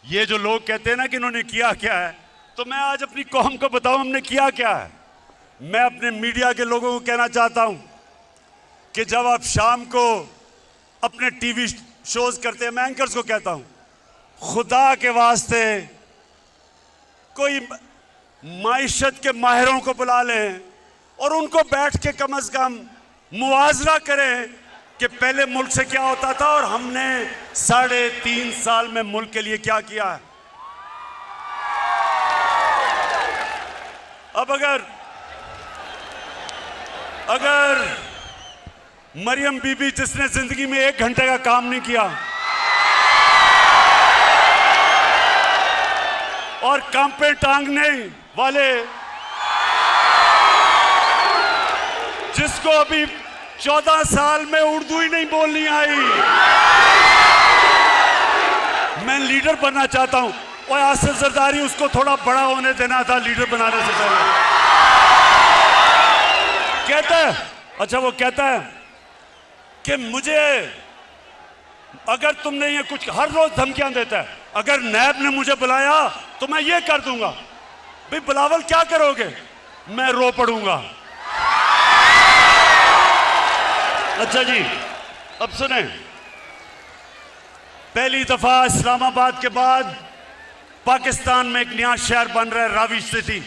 ये जो लोग कहते हैं ना कि इन्होंने किया क्या है, तो मैं आज अपनी कौम को बताऊं हमने किया क्या है। मैं अपने मीडिया के लोगों को कहना चाहता हूं कि जब आप शाम को अपने टीवी शोज करते हैं, मैं एंकर्स को कहता हूं, खुदा के वास्ते कोई माइशत के माहिरों को बुला लें और उनको बैठ के कम से कम मुआवजा करें कि पहले मुल्क से क्या होता था और हमने 3.5 साल में मुल्क के लिए क्या किया है। अब अगर मरियम बीबी जिसने जिंदगी में 1 घंटे का काम नहीं किया और कांपे टांगने वाले जिसको अभी 14 साल में उर्दू ही नहीं बोलनी आई, मैं लीडर बनना चाहता हूं। और आसिफ जरदारी उसको थोड़ा बड़ा होने देना था लीडर बनाने से पहले। कहता है, अच्छा वो कहता है कि मुझे अगर तुमने ये कुछ हर रोज धमकियां देता है, अगर नैब ने मुझे बुलाया तो मैं ये कर दूंगा। भाई बिलावल क्या करोगे? मैं रो पड़ूंगा। अच्छा जी, अब सुने, पहली दफा इस्लामाबाद के बाद पाकिस्तान में एक नया शहर बन रहा है, रावी सिटी।